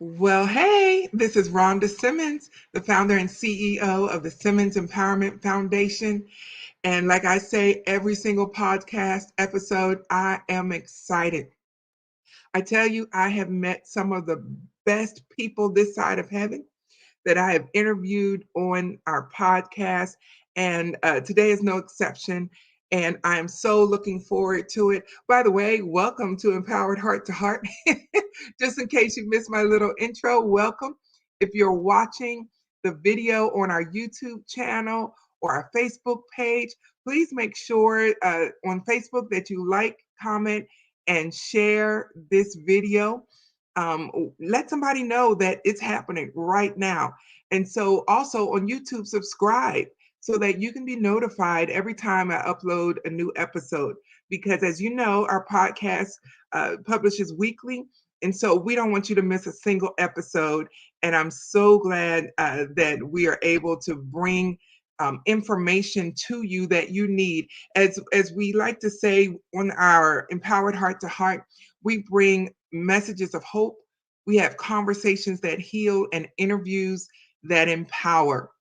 Well, hey, this is Rhonda Simmons, the founder and CEO of the Simmons Empowerment Foundation. And like I say, every single podcast episode, I am excited. I tell you, I have met some of the best people this side of heaven that I have interviewed on our podcast. And today is no exception. And I am so looking forward to it. By the way, welcome to Empowered Heart to Heart. Just in case you missed my little intro, welcome. If you're watching the video on our YouTube channel or our Facebook page, please make sure on Facebook that you like, comment, and share this video. Let somebody know that it's happening right now. And so also on YouTube, subscribe so that you can be notified every time I upload a new episode. Because as you know, our podcast publishes weekly. And so we don't want you to miss a single episode. And I'm so glad that we are able to bring information to you that you need. As we like to say on our Empowered Heart to Heart, we bring messages of hope. We have conversations that heal and interviews that empower.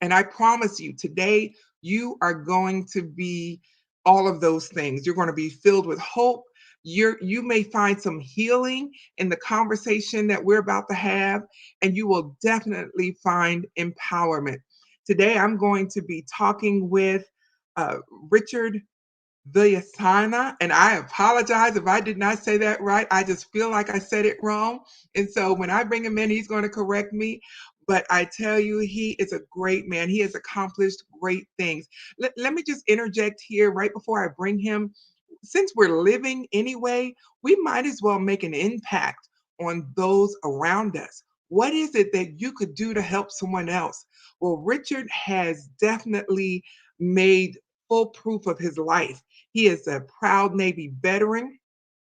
And I promise you, today you are going to be all of those things. You're going to be filled with hope. You may find some healing in the conversation that we're about to have, and you will definitely find empowerment. Today, I'm going to be talking with uh, Richard Villasana, and I apologize if I did not say that right. I just feel like I said it wrong. And so when I bring him in, he's going to correct me. But I tell you, he is a great man. He has accomplished great things. Let me just interject here right before I bring him. Since we're living anyway, we might as well make an impact on those around us. What is it that you could do to help someone else? Well, Richard has definitely made full proof of his life. He is a proud Navy veteran.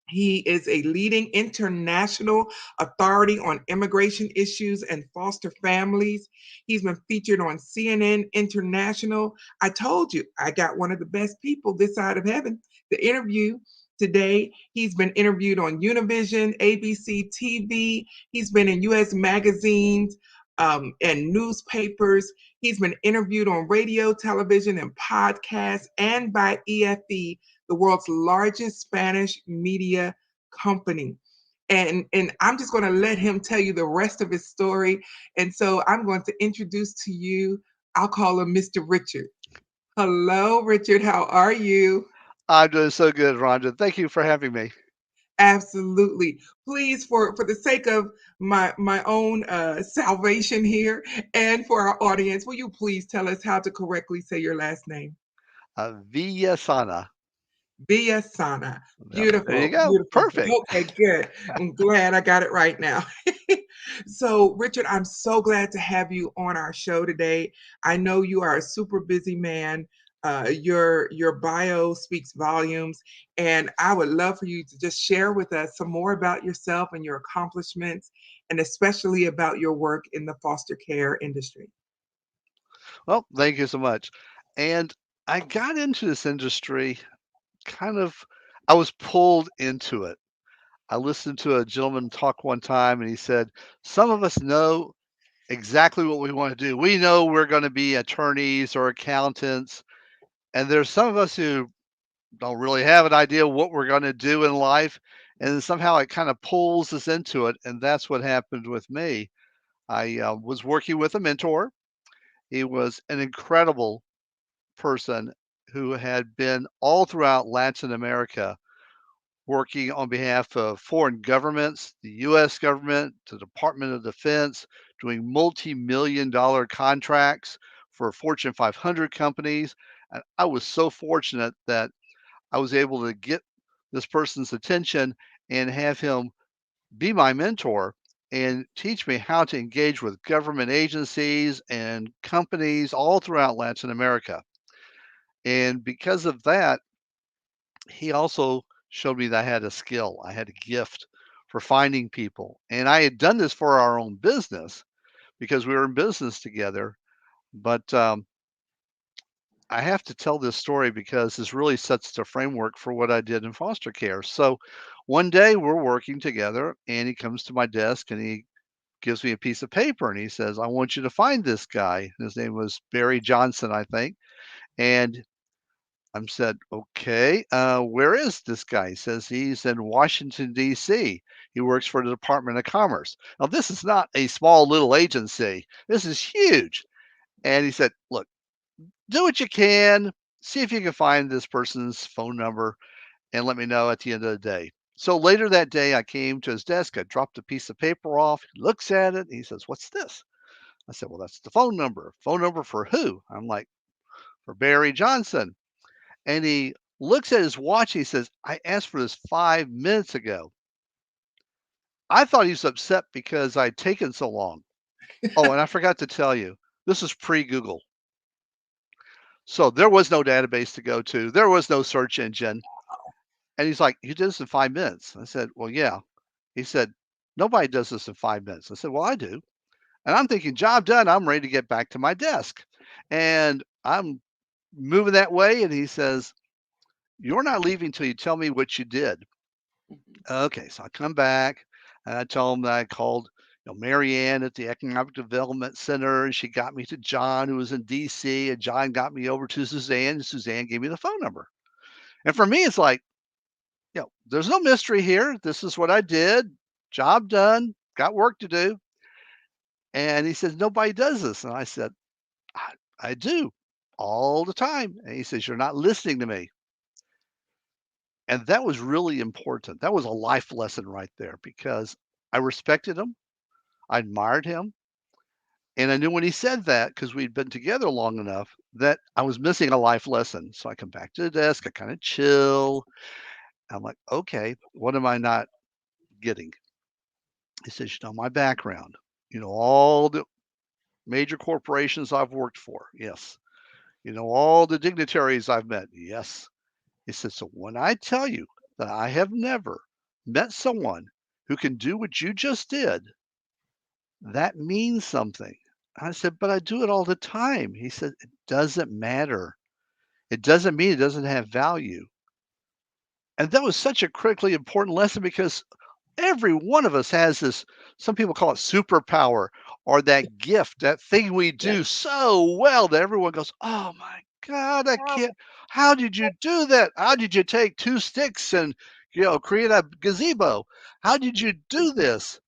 He is a leading international authority on immigration issues and foster families. He's been featured on CNN International. I told you, I got one of the best people this side of heaven to interview today. He's been interviewed on Univision, ABC TV. He's been in US magazines and newspapers. He's been interviewed on radio, television, and podcasts, and by EFE, the world's largest Spanish media company. And I'm just going to let him tell you the rest of his story. And so I'm going to introduce to you, I'll call him Mr. Richard. Hello, Richard. How are you? I'm doing so good, Rhonda. Thank you for having me. Absolutely. Please, for the sake of my own salvation here and for our audience, will you please tell us how to correctly say your last name? Villasana. Villasana. Yep, there you Beautiful, go. beautiful. Perfect. Okay, good. I'm glad I got it right now. So, Richard, I'm so glad to have you on our show today. I know you are a super busy man. Your bio speaks volumes, and I would love for you to just share with us some more about yourself and your accomplishments, and especially about your work in the foster care industry. Well, thank you so much. And I got into this industry kind of, I was pulled into it. I listened to a gentleman talk one time, and he said, some of us know exactly what we want to do. We know we're going to be attorneys or accountants. And there's some of us who don't really have an idea what we're going to do in life. And then somehow it kind of pulls us into it. And that's what happened with me. I was working with a mentor. He was an incredible person who had been all throughout Latin America working on behalf of foreign governments, the U.S. government, the Department of Defense, doing multi-million dollar contracts for Fortune 500 companies. And I was so fortunate that I was able to get this person's attention and have him be my mentor and teach me how to engage with government agencies and companies all throughout Latin America. And because of that, he also showed me that I had a skill, I had a gift for finding people. And I had done this for our own business because we were in business together. But I have to tell this story because this really sets the framework for what I did in foster care. So one day we're working together and he comes to my desk and he gives me a piece of paper and he says, I want you to find this guy. His name was Barry Johnson, I think. And I said, okay, where is this guy? He says he's in Washington, D.C. He works for the Department of Commerce. Now, this is not a small little agency. This is huge. And he said, look, do what you can. See if you can find this person's phone number and let me know at the end of the day. So later that day, I came to his desk. I dropped a piece of paper off. He looks at it. And he says, what's this? I said, well, that's the phone number. Phone number for who? I'm like, for Barry Johnson. And he looks at his watch. He says, I asked for this 5 minutes ago. I thought he was upset because I'd taken so long. Oh, and I forgot to tell you, this is pre Google. So there was no database to go to. There was no search engine. And he's like, you did this in 5 minutes. I said, well, yeah. He said, nobody does this in 5 minutes. I said, well, I do. And I'm thinking, job done. I'm ready to get back to my desk. And I'm moving that way. And he says, you're not leaving till you tell me what you did. Okay, so I come back and I tell him that I called, Marianne at the Economic Development Center, and she got me to John, who was in DC, and John got me over to Suzanne, and Suzanne gave me the phone number. And for me, it's like, there's no mystery here. This is what I did. Job done. Got work to do. And he says, nobody does this. And I said, I do all the time. And he says, you're not listening to me. And that was really important. That was a life lesson right there because I respected him. I admired him. And I knew when he said that, because we'd been together long enough, that I was missing a life lesson. So I come back to the desk, I kind of chill. I'm like, okay, what am I not getting? He says, my background, all the major corporations I've worked for. Yes. All the dignitaries I've met. Yes. He said, so when I tell you that I have never met someone who can do what you just did, that means something. I said, but I do it all the time. He said, it doesn't matter. It doesn't mean it doesn't have value. And that was such a critically important lesson because every one of us has this, some people call it superpower or that gift, that thing we Yeah. do so well that everyone goes, oh my God, I can't. How did you do that? How did you take two sticks and, create a gazebo? How did you do this?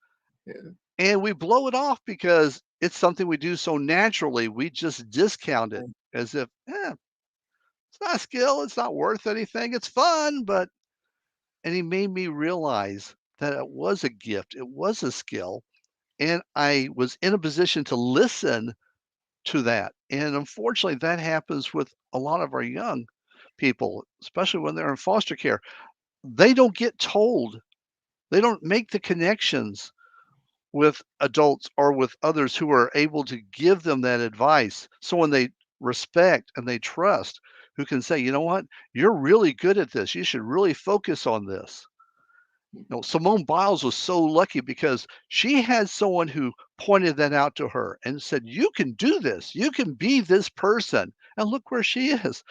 Yeah. And we blow it off because it's something we do so naturally. We just discount it as if, it's not a skill. It's not worth anything. It's fun, but, and he made me realize that it was a gift. It was a skill. And I was in a position to listen to that. And unfortunately, that happens with a lot of our young people, especially when they're in foster care. They don't get told, they don't make the connections with adults or with others who are able to give them that advice. So when they respect and they trust, who can say, you know what, you're really good at this. You should really focus on this. Simone Biles was so lucky because she had someone who pointed that out to her and said, you can do this. You can be this person. And look where she is.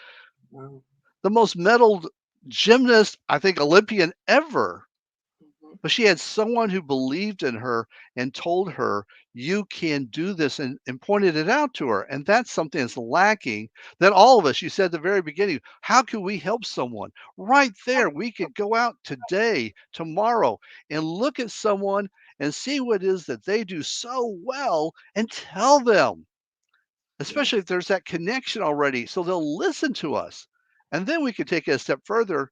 Wow. The most medaled gymnast, I think, Olympian ever. Mhm. But she had someone who believed in her and told her, you can do this, and pointed it out to her. And that's something that's lacking that all of us, you said at the very beginning, how can we help someone? Right there, we could go out today, tomorrow, and look at someone and see what it is that they do so well and tell them, especially if Yes. there's that connection already. So they'll listen to us. And then we could take it a step further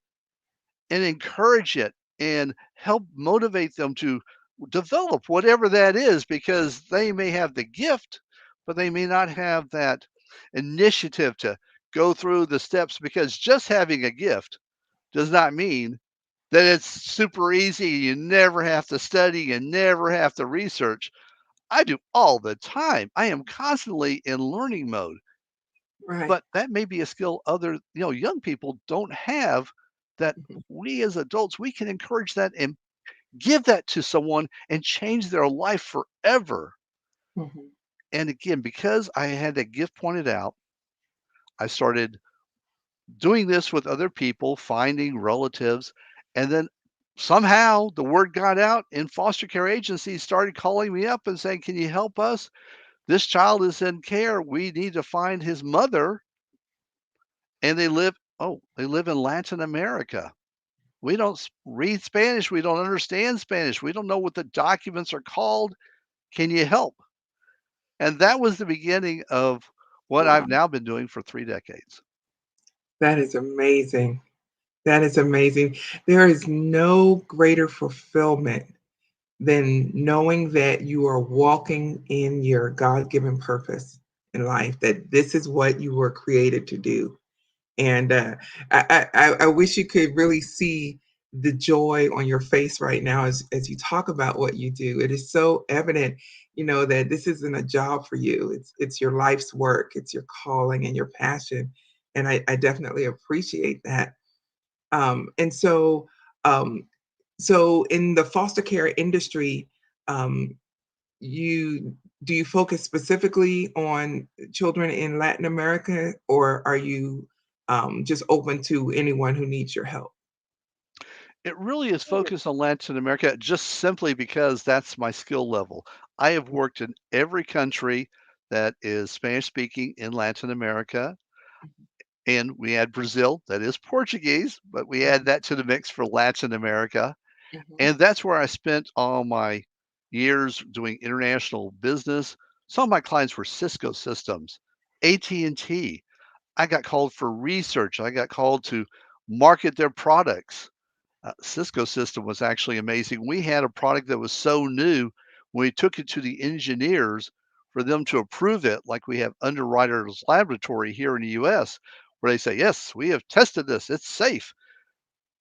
and encourage it and help motivate them to develop whatever that is because they may have the gift, but they may not have that initiative to go through the steps because just having a gift does not mean that it's super easy. You never have to study, you never have to research. I do all the time. I am constantly in learning mode, Right. but that may be a skill other, young people don't have that Mhm. we as adults, we can encourage that and give that to someone and change their life forever. Mhm. And again, because I had that gift pointed out, I started doing this with other people, finding relatives, and then somehow the word got out and foster care agencies started calling me up and saying, "Can you help us? This child is in care. We need to find his mother." And they live in Latin America. We don't read Spanish. We don't understand Spanish. We don't know what the documents are called. Can you help? And that was the beginning of what I've Wow. now been doing for 3 decades. That is amazing. That is amazing. There is no greater fulfillment than knowing that you are walking in your God given purpose in life, that this is what you were created to do. And I wish you could really see the joy on your face right now as you talk about what you do. It is so evident, that this isn't a job for you. It's your life's work. It's your calling and your passion. And I definitely appreciate that. And um, so in the foster care industry, um, you do you focus specifically on children in Latin America, or are you just open to anyone who needs your help? It really is focused on Latin America just simply because that's my skill level. I have worked in every country that is Spanish speaking in Latin America. And we add Brazil, that is Portuguese, but we add that to the mix for Latin America. Mhm, And that's where I spent all my years doing international business. Some of my clients were Cisco Systems, AT&T. I got called for research. I got called to market their products. Cisco System was actually amazing. We had a product that was so new, when we took it to the engineers for them to approve it, like we have Underwriters Laboratory here in the US, where they say, "Yes, we have tested this. It's safe."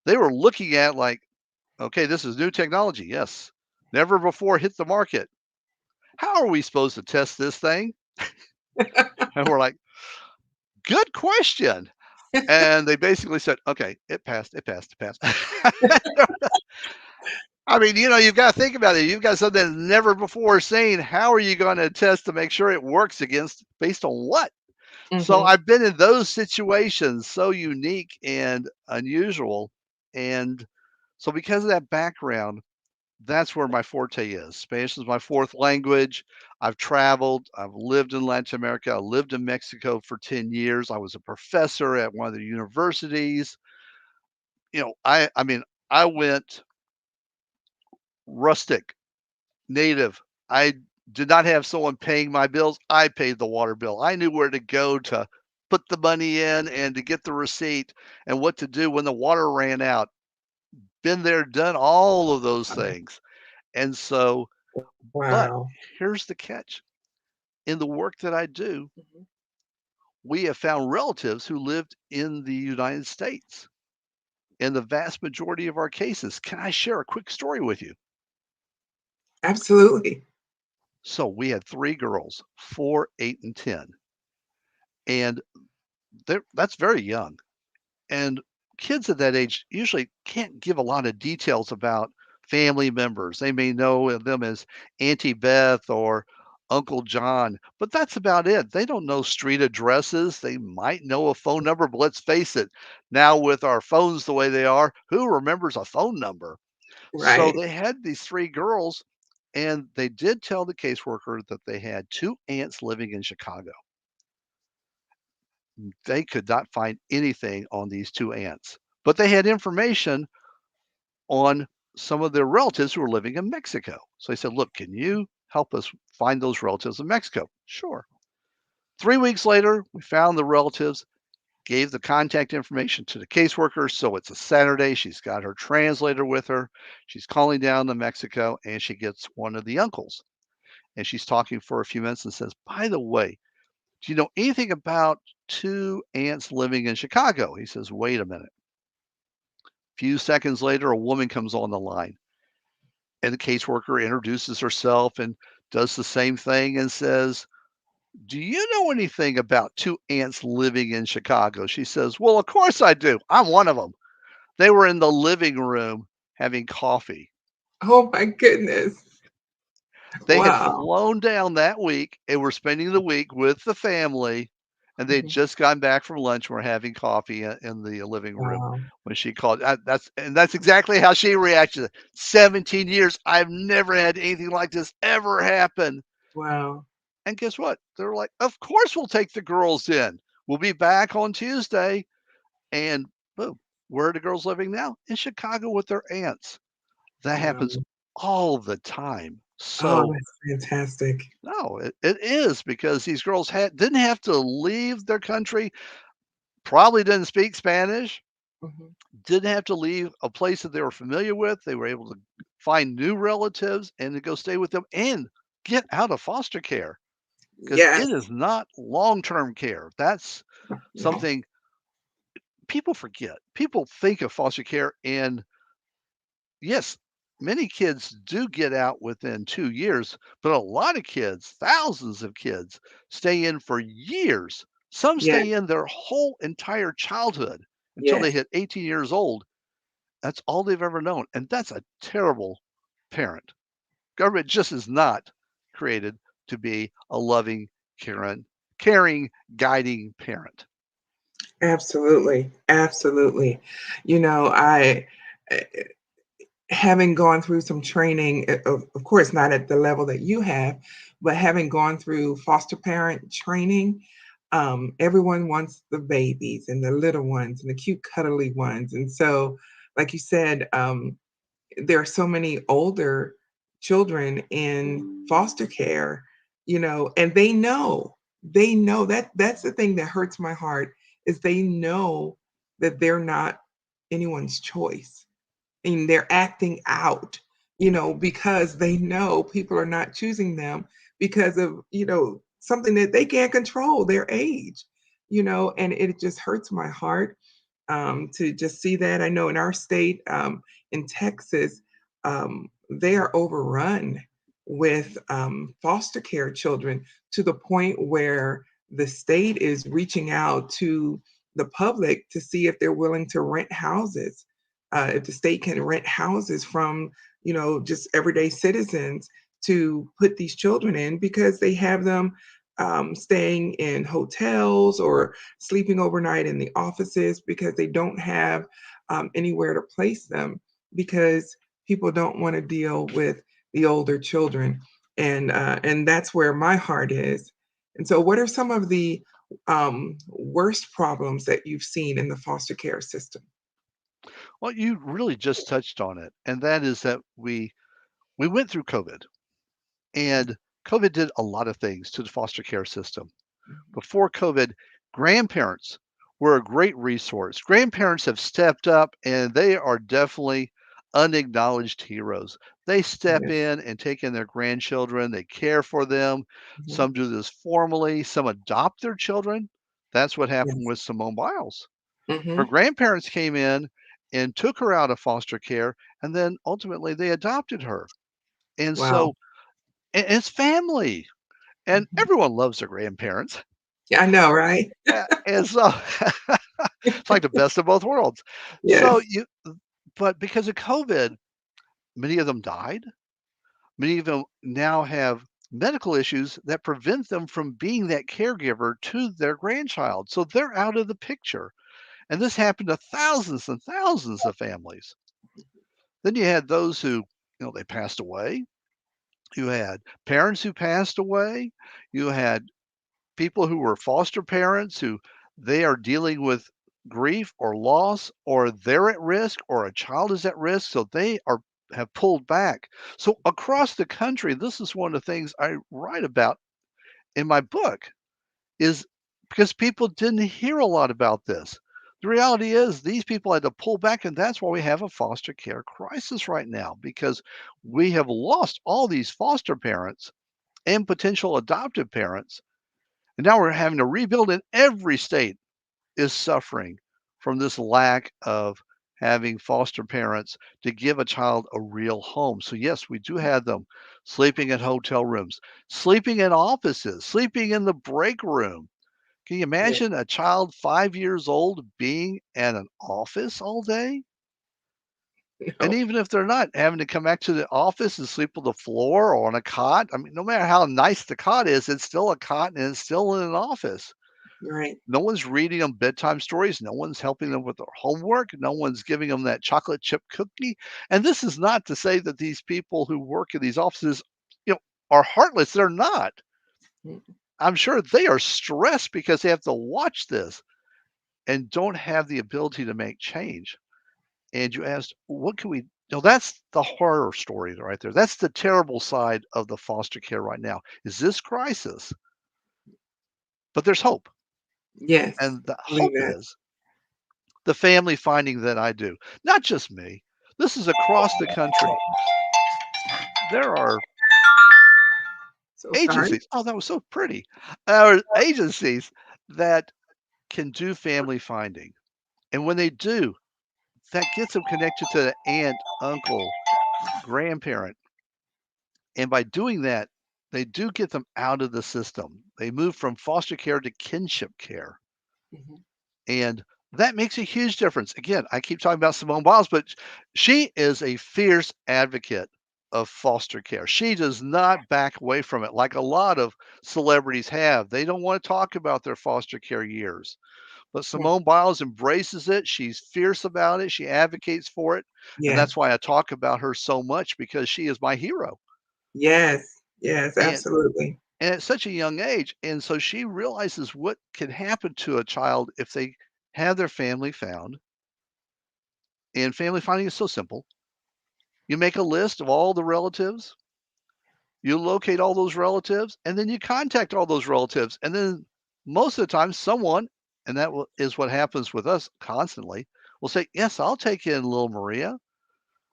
They were looking at like, "Okay, this is new technology. Yes. Never before hit the market. How are we supposed to test this thing?" And we're like, "Good question." And they basically said, "Okay, it passed, it passed, it passed." I mean, you've got to think about it. You've got something that's never before seen. How are you going to test to make sure it works against based on what? So mhm. I've been in those situations, so unique and unusual. And so because of that background, that's where my forte is. Spanish is my fourth language. I've traveled. I've lived in Latin America. I lived in Mexico for 10 years. I was a professor at one of the universities. I mean, I went rustic, native. I did not have someone paying my bills. I paid the water bill. I knew where to go to put the money in and to get the receipt and what to do when the water ran out. Been there, done all of those things. And so, but Wow. here's the catch. In the work that I do, Mhm. we have found relatives who lived in the United States in the vast majority of our cases. Can I share a quick story with you? Absolutely. So we had three girls, 4, 8, and 10. And that's very young. And kids at that age usually can't give a lot of details about family members. They may know them as Auntie Beth or Uncle John, but that's about it. They don't know street addresses. They might know a phone number, but let's face it, now with our phones the way they are, who remembers a phone number? So Right. they had these three girls, and they did tell the caseworker that they had two aunts living in Chicago. They could not find anything on these two aunts, but they had information on some of their relatives who were living in Mexico. So they said, "Look, can you help us find those relatives in Mexico?" Sure. 3 weeks later, we found the relatives, gave the contact information to the caseworker. So it's a Saturday. She's got her translator with her. She's calling down to Mexico and she gets one of the uncles. And she's talking for a few minutes and says, "By the way, do you know anything about two aunts living in Chicago?" He says, "Wait a minute." Few seconds later, a woman comes on the line, and the caseworker introduces herself and does the same thing and says, "Do you know anything about two aunts living in Chicago?" She says, "Well, of course I do. I'm one of them. They were in the living room having coffee." Oh my goodness. They had Wow. flown down that week and were spending the week with the family. and they'd Mhm. just gotten back from lunch, and were having coffee in the living room Wow. when she called. That's exactly how she reacted. 17 years, I've never had anything like this ever happen. Wow. And guess what? They're like, "Of course we'll take the girls in. We'll be back on Tuesday." And boom, where are the girls living now? In Chicago with their aunts. That happens Wow. all the time. Oh, So that's fantastic. no, it is because these girls didn't have to leave their country, probably didn't speak Spanish, Mhm. didn't have to leave a place that they were familiar with. They were able to find new relatives and to go stay with them and get out of foster care because Yes. it is not long-term care. That's No. something people forget. People think of foster care, and yes, many kids do get out within 2 years, but a lot of kids, thousands of kids, stay in for years. Some Yes. stay in their whole entire childhood until they Yes. hit 18 years old. That's all they've ever known, and that's a terrible parent. Government just is not created to be a loving, caring, guiding parent. Absolutely. Absolutely. I eh, having gone through some training, of course, not at the level that you have, but having gone through foster parent training, everyone wants the babies and the little ones and the cute, cuddly ones. And so, like you said, there are so many older children in foster care, and they know that that's the thing that hurts my heart is they know that they're not anyone's choice and they're acting out, because they know people are not choosing them because of, something that they can't control, their age, and it just hurts my heart to just see that. I know in our state, in Texas, they are overrun with foster care children to the point where the state is reaching out to the public to see if they're willing to rent houses, if the state can rent houses from, just everyday citizens to put these children in because they have them staying in hotels or sleeping overnight in the offices because they don't have anywhere to place them because people don't want to deal with the older children, and that's where my heart is. And so, what are some of the worst problems that you've seen in the foster care system? Well, you really just touched on it, and that is that we went through COVID, and COVID did a lot of things to the foster care system. Before COVID, grandparents were a great resource. Grandparents have stepped up and they are definitely unacknowledged heroes. They step Yes. in and take in their grandchildren, they care for them. Mhm. Some do this formally, some adopt their children. That's what happened Yes. with Simone Biles. Her Mhm. grandparents came in and took her out of foster care, and then ultimately they adopted her. And Wow. so it's family, and Mhm. everyone loves their grandparents. Yeah, I know, right? And so it's like the best of both worlds. So Yes. but because of COVID, many of them died. Many of them now have medical issues that prevent them from being that caregiver to their grandchild. So they're out of the picture. And this happened to thousands and thousands of families. Then you had those who, they passed away. You had parents who passed away. You had people who were foster parents who they are dealing with grief or loss, or they're at risk, or a child is at risk, so they are have pulled back. So across the country, this is one of the things I write about in my book is because people didn't hear a lot about this. The reality is these people had to pull back, and that's why we have a foster care crisis right now because we have lost all these foster parents and potential adoptive parents, and now we're having to rebuild, and every state is suffering from this lack of having foster parents to give a child a real home. So, yes, we do have them sleeping in hotel rooms, sleeping in offices, sleeping in the break room. Can you Yes. imagine a child 5 years old being at an office all day? And No. even if they're not having to come back to the office and sleep on the floor or on a cot, I mean, no matter how nice the cot is, it's still a cot and it's still in an office. Right. No one's reading them bedtime stories. No one's helping them with their homework. No one's giving them that chocolate chip cookie. And this is not to say that these people who work in these offices, you know, are heartless. They're not. Mm. I'm sure they are stressed because they have to watch this and don't have the ability to make change. And you asked, what can we? No, that's the horror story right there. That's the terrible side of the foster care right now. Is this crisis? But there's hope, Yes. and the Believe hope that. is the family finding that I do. Not just me. This is across the country. There are So sorry. agencies. Oh, that was so pretty. There are agencies that can do family finding. And when they do, that gets them connected to the aunt, uncle, grandparent. And by doing that, they do get them out of the system. They move from foster care to kinship care. Mhm. And that makes a huge difference. Again, I keep talking about Simone Biles, but she is a fierce advocate of foster care. She does not back away from it like a lot of celebrities have. They don't want to talk about their foster care years. But Right. Simone Biles embraces it. She's fierce about it. She advocates for it. And Yeah. that's why I talk about her so much because she is my hero. Yes. Yes. And Absolutely. and at such a young age. And so she realizes what can happen to a child if they have their family found. And family finding is so simple. You make a list of all the relatives, you locate all those relatives, and then you contact all those relatives. And then most of the time, someone, and is what happens with us constantly, will say, yes, I'll take in little Maria.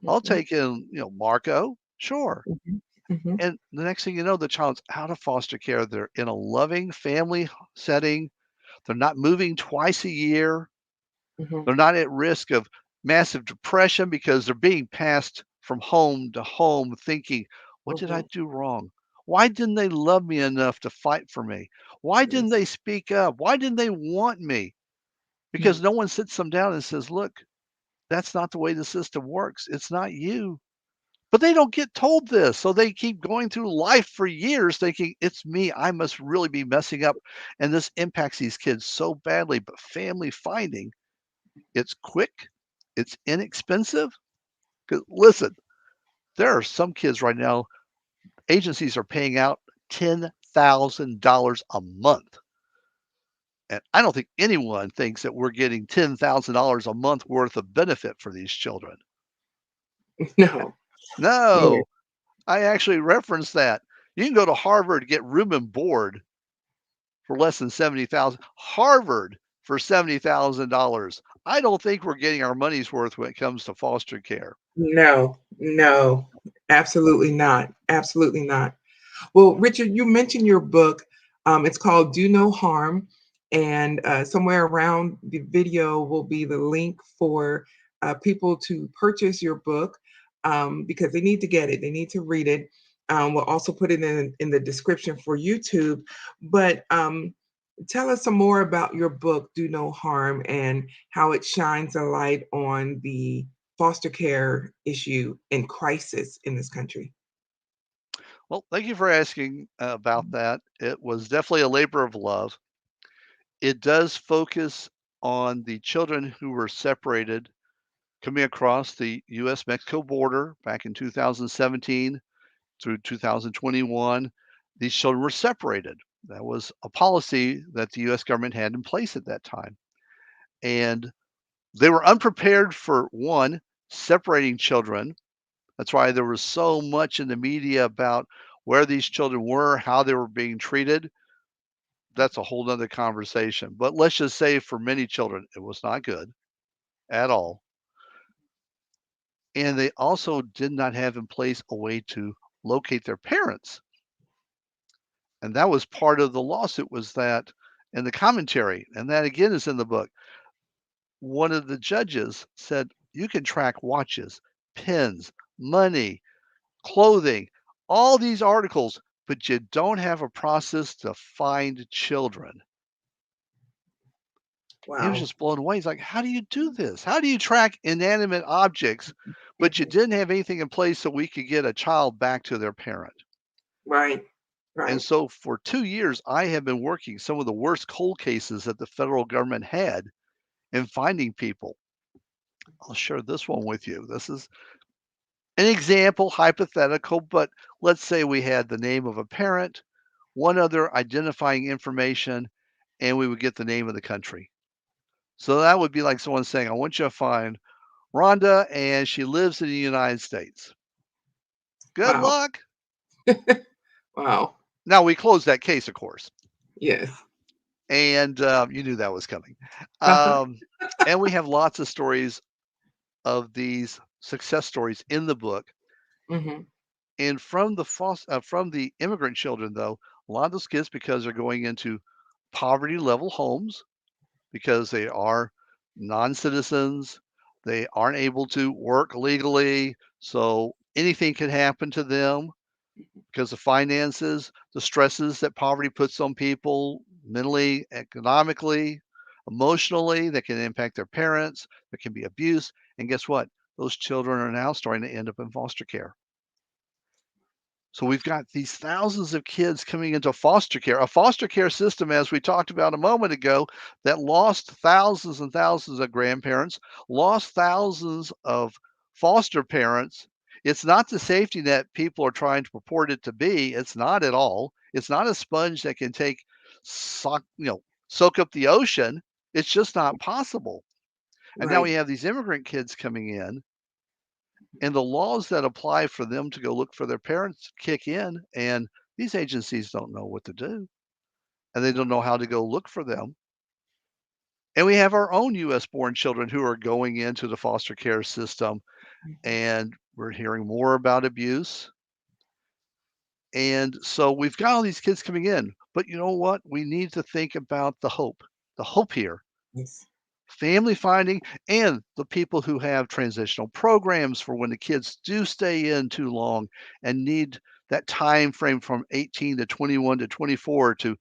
I'll Mhm. take in, Marco. Sure. Mhm. Mhm. And the next thing you know, the child's out of foster care. They're in a loving family setting. They're not moving twice a year. Mhm. They're not at risk of massive depression because they're being passed from home to home thinking, what did I Mhm. do wrong? Why didn't they love me enough to fight for me? Why didn't Yes. they speak up? Why didn't they want me? Because Mhm. no one sits them down and says, look, that's not the way the system works. It's not you. But they don't get told this. So they keep going through life for years thinking, it's me. I must really be messing up. And this impacts these kids so badly. But family finding, it's quick, it's inexpensive. 'Cause listen, there are some kids right now, agencies are paying out $10,000 a month. And I don't think anyone thinks that we're getting $10,000 a month worth of benefit for these children. No. Yeah. No, I actually referenced that. You can go to Harvard to get room and board for less than 70,000. Harvard for $70,000. I don't think we're getting our money's worth when it comes to foster care. No. No. Absolutely not. Absolutely not. Well, Richard, you mentioned your book. It's called Do No Harm. And somewhere around the video will be the link for people to purchase your book because they need to get it, they need to read it. We'll also put it in the description for YouTube. But tell us some more about your book, Do No Harm, and how it shines a light on the foster care issue and crisis in this country. Well, thank you for asking about that. It was definitely a labor of love. It does focus on the children who were separated coming across the US Mexico border back in 2017 through 2021. These children were separated. That was a policy that the US government had in place at that time. And they were unprepared for one, separating children. That's why there was so much in the media about where these children were, how they were being treated. That's a whole nother conversation. But let's just say for many children, it was not good at all. And they also did not have in place a way to locate their parents. And that was part of the lawsuit was that and the commentary, and that again is in the book. One of the judges said, you can track watches, pens, money, clothing, all these articles, but you don't have a process to find children. He was Wow. just blown away. He's like, how do you do this? How do you track inanimate objects, but you Mhm. didn't have anything in place so we could get a child back to their parent? Right. And Right. so for 2 years, I have been working some of the worst cold cases that the federal government had in finding people. I'll share this one with you. This is an example, hypothetical, but let's say we had the name of a parent, one other identifying information, and we would get the name of the country. So that would be like someone saying, I want you to find Rhonda, and she lives in the United States. Good Wow. luck. Wow. Now, we closed that case, of course, Yes. and you knew that was coming. Uh-huh. Um, and we have lots of stories of these success stories in the book. Hmm. And from the immigrant children, though, a lot of those kids, because they're going into poverty level homes, because they are non-citizens, they aren't able to work legally, so anything can happen to them because of finances, the stresses that poverty puts on people mentally, economically, emotionally, that can impact their parents. There can be abuse. And guess what? Those children are now starting to end up in foster care. So we've got these thousands of kids coming into foster care, a foster care system, as we talked about a moment ago, that lost thousands and thousands of grandparents, lost thousands of foster parents. It's not the safety net people are trying to purport it to be. It's not at all. It's not a sponge that can soak up the ocean. It's just not possible. And now we Right. have these immigrant kids coming in, and the laws that apply for them to go look for their parents kick in, and these agencies don't know what to do, and they don't know how to go look for them. And we have our own US born children who are going into the foster care system, Mhm. and we're hearing more about abuse. And so we've got all these kids coming in, but you know what? We need to think about the hope here. Yes. Family finding, and the people who have transitional programs for when the kids do stay in too long and need that time frame from 18 to 21 to 24 to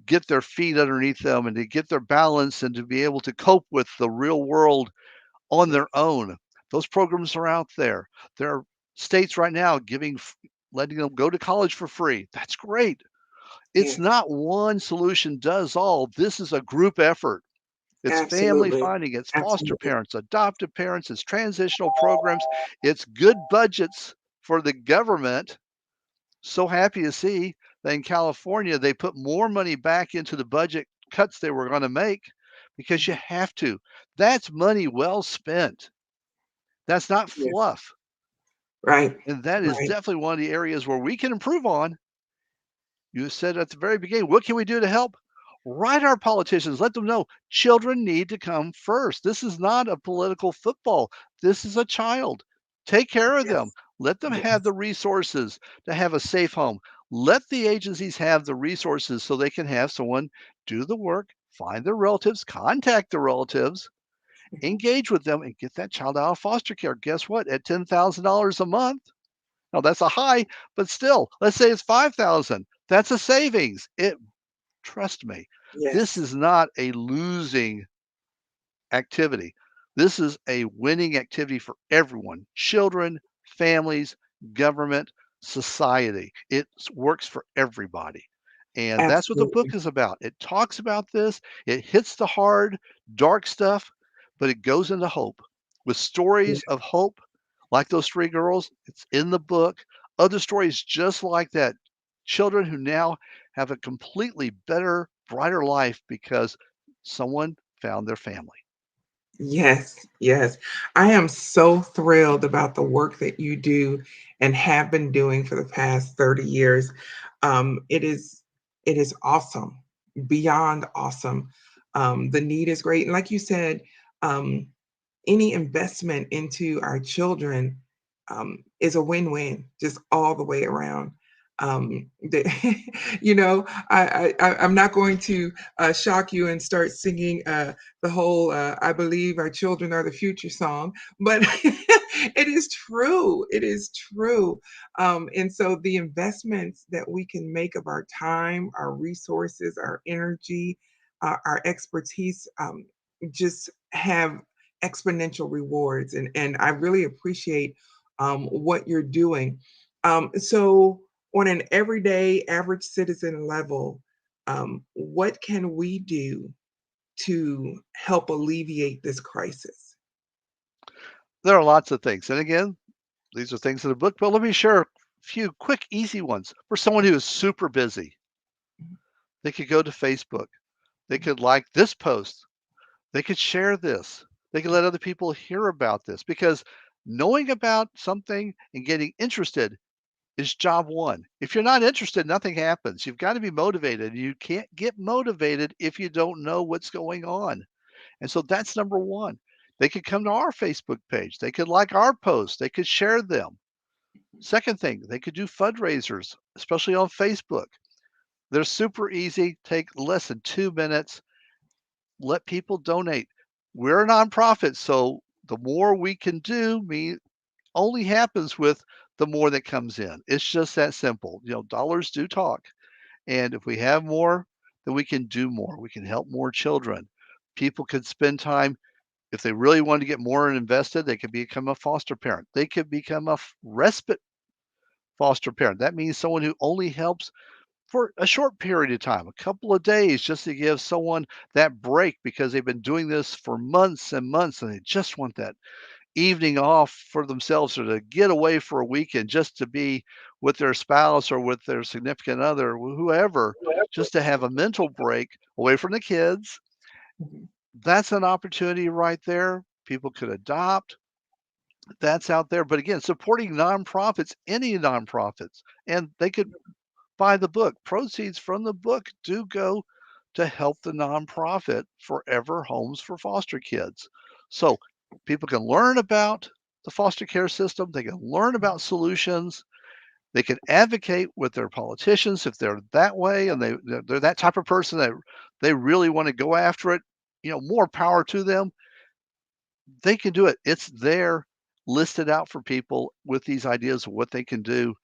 get their feet underneath them and to get their balance and to be able to cope with the real world on Yes. their own. Those programs are out there. There are states right now letting them go to college for free. That's great. It's Yes. not one solution does all. This is a group effort. It's family Absolutely. finding, it's foster Absolutely. parents, adoptive parents, it's transitional programs, it's good budgets for the government. So happy to see that in California, they put more money back into the budget cuts they were going to make because you Mhm. have to. That's money well spent. That's not Yes. fluff. Right. And that is Right. definitely one of the areas where we can improve on. You said at the very beginning, what can we do to help? Write our politicians, let them know children need to come first. This is not a political football. This is a child. Take care of them. Yes. Let them have Yes. the resources to have a safe home. Let the agencies have the resources so they can have someone do the work, find their relatives, contact the relatives, Mhm. engage with them, and get that child out of foster care. Guess what? At $10,000 a month, now that's a high, but still, let's say it's 5,000. That's a savings. Trust me, this Yes. is not a losing activity. This is a winning activity for everyone, children, families, government, society. It works for everybody. And that's what the book Absolutely. is about. It talks about this, it hits the hard, dark stuff, but it goes into hope with stories Yes. of hope, like those three girls. It's in the book. Other stories just like that. Children who now have a completely better, brighter life because someone found their family. Yes, yes. I am so thrilled about the work that you do and have been doing for the past 30 years. It is awesome, beyond awesome. The need is great. And like you said, um, any investment into our children is a win-win, just all the way around. The, I'm not going to shock you and start singing the whole "I believe our children are the future" song, but it is true. It is true. And so the investments that we can make of our time, our resources, our energy, our expertise, just have exponential rewards. And I really appreciate what you're doing. So on an everyday average citizen level, what can we do to help alleviate this crisis? There are lots of things. And again, these are things in the book, but let me share a few quick, easy ones for someone who is super busy. They could go to Facebook. They could like this post. They could share this. They could let other people hear about this because knowing about something and getting interested is job one. If you're not interested, nothing happens. You've got to be motivated. You can't get motivated if you don't know what's going on. And so that's number one. They could come to our Facebook page. They could like our posts. They could share them. Second thing, they could do fundraisers, especially on Facebook. They're super easy, take less than 2 minutes, let people donate. We're a nonprofit, so the more we can do only happens with the more that comes in. It's just that simple. Dollars do talk. And if we have more, then we can do more. We can help more children. People could spend time. If they really want to get more invested, they could become a foster parent. They could become a respite foster parent. That means someone who only helps for a short period of time, a couple of days, just to give someone that break because they've been doing this for months and months and they just want that evening off for themselves or to get away for a weekend just to be with their spouse or with their significant other, whoever, just to have a mental break away from the kids. Mhm. That's an opportunity right there. People could adopt. That's out there. But again, supporting nonprofits, any nonprofits, and they could buy the book. Proceeds from the book do go to help the nonprofit Forever Homes for Foster Kids. So people can learn about the foster care system, they can learn about solutions, they can advocate with their politicians if they're that way and they're that type of person that they really want to go after it. More power to them. They can do it. It's there listed out for people with these ideas of what they can do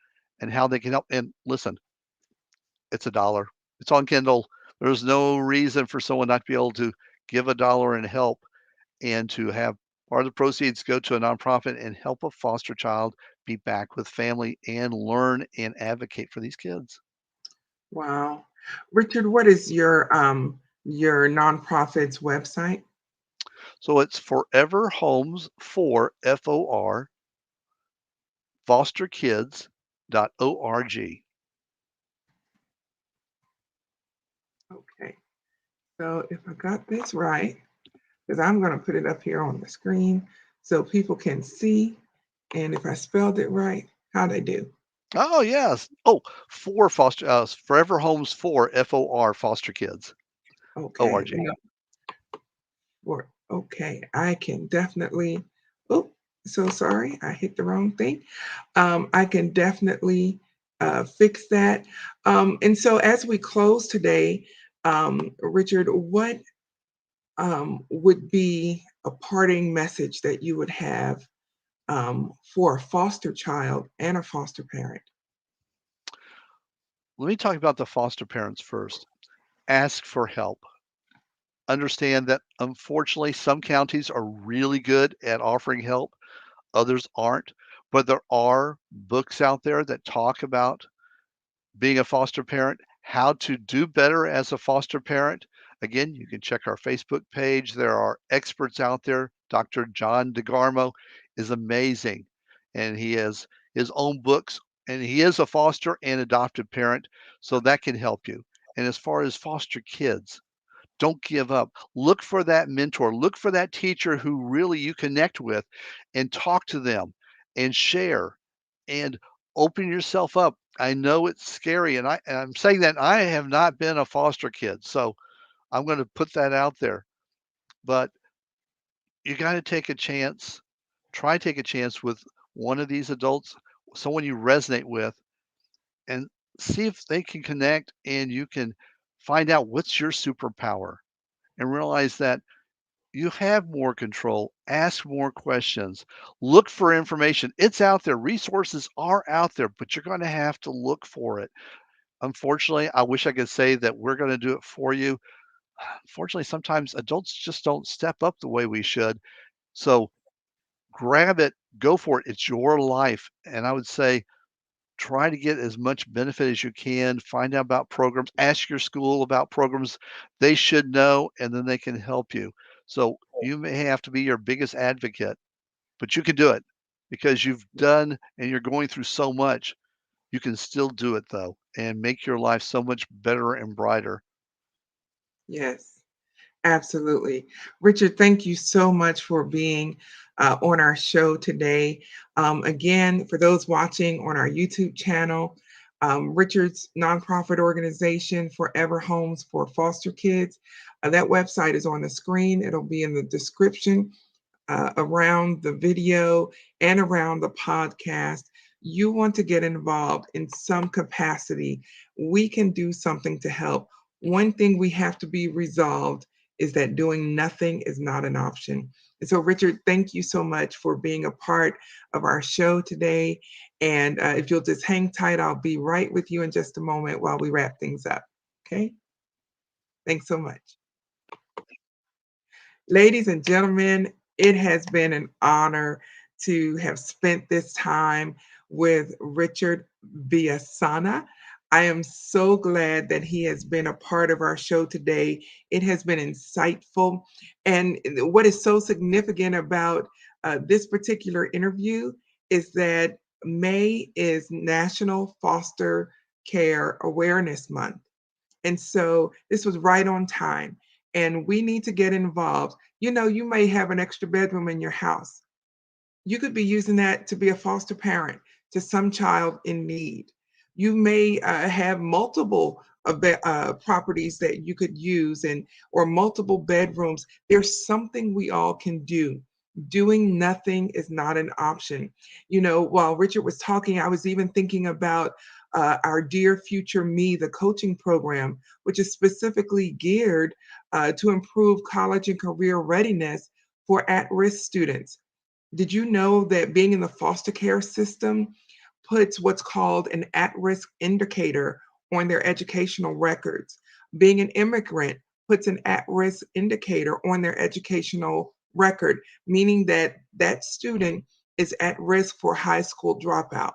and how they can help. And listen, it's a dollar. It's on Kindle. There's no reason for someone not to be able to give a dollar and help and to have part of the proceeds go to a nonprofit and help a foster child be back with family and learn and advocate for these kids. Wow. Richard, what is your nonprofit's website? So it's Forever Homes for FOR fosterkids.org. Okay. So if I got this right, because I'm going to put it up here on the screen so people can see. And if I spelled it right, how'd I do? Oh yes. Oh, for foster Forever Homes for FOR foster kids. Okay. ORG. Now, okay, I can definitely. Oh, so sorry, I hit the wrong thing. I can definitely fix that. And so as we close today, Richard, what would be a parting message that you would have for a foster child and a foster parent? Let me talk about the foster parents first. Ask for help. Understand that unfortunately some counties are really good at offering help, others aren't. But there are books out there that talk about being a foster parent, how to do better as a foster parent. Again, you can check our Facebook page. There are experts out there. Dr. John DeGarmo is amazing, and he has his own books, and he is a foster and adopted parent, so that can help you. And as far as foster kids, don't give up. Look for that mentor. Look for that teacher who really you connect with and talk to them and share and open yourself up. I know it's scary, and I'm saying that I have not been a foster kid, so I'm going to put that out there. But you got to take a chance. Try take a chance with one of these adults, someone you resonate with, and see if they can connect and you can find out what's your superpower and realize that you have more control. Ask more questions. Look for information. It's out there. Resources are out there, but you're going to have to look for it. Unfortunately, I wish I could say that we're going to do it for you. Unfortunately, sometimes adults just don't step up the way we should. So grab it, go for it. It's your life. And I would say try to get as much benefit as you can, find out about programs, ask your school about programs they should know, and then they can help you. So you may have to be your biggest advocate, but you can do it because you've done and you're going through so much. You can still do it though and make your life so much better and brighter. Yes. Absolutely. Richard, thank you so much for being on our show today. Again, for those watching on our YouTube channel, Richard's nonprofit organization, Forever Homes for Foster Kids, that website is on the screen. It'll be in the description around the video and around the podcast. You want to get involved in some capacity, we can do something to help. One thing we have to be resolved is that doing nothing is not an option. And so, Richard, thank you so much for being a part of our show today. And if you'll just hang tight, I'll be right with you in just a moment while we wrap things up. Okay? Thanks so much. Ladies and gentlemen, it has been an honor to have spent this time with Richard Villasana. I am so glad that he has been a part of our show today. It has been insightful. And what is so significant about this particular interview is that May is National Foster Care Awareness Month. And so this was right on time. And we need to get involved. You know, you may have an extra bedroom in your house. You could be using that to be a foster parent to some child in need. You may have multiple properties that you could use and or multiple bedrooms. There's something we all can do. Doing nothing is not an option. You know, while Richard was talking, I was even thinking about our Dear Future Me, the coaching program, which is specifically geared to improve college and career readiness for at-risk students. Did you know that being in the foster care system puts what's called an at risk indicator on their educational records? Being an immigrant puts an at risk indicator on their educational record, meaning that that student is at risk for high school dropout.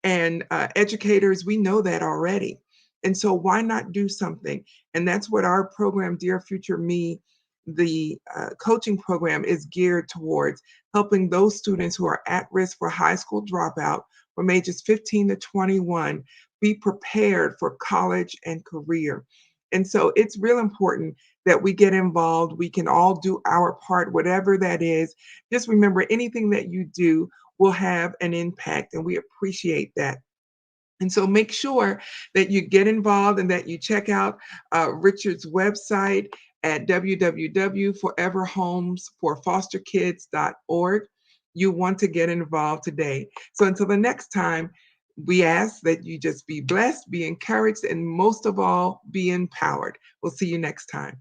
And educators, we know that already. And so why not do something? And that's what our program, Dear Future Me, the coaching program is geared towards helping those students who are at risk for high school dropout from ages 15 to 21 be prepared for college and career. And so it's real important that we get involved. We can all do our part, whatever that is. Just remember anything that you do will have an impact, and we appreciate that. And so make sure that you get involved and that you check out Richard's website at www.foreverhomesforfosterkids.org. You want to get involved today. So until the next time, we ask that you just be blessed, be encouraged, and most of all, be empowered. We'll see you next time.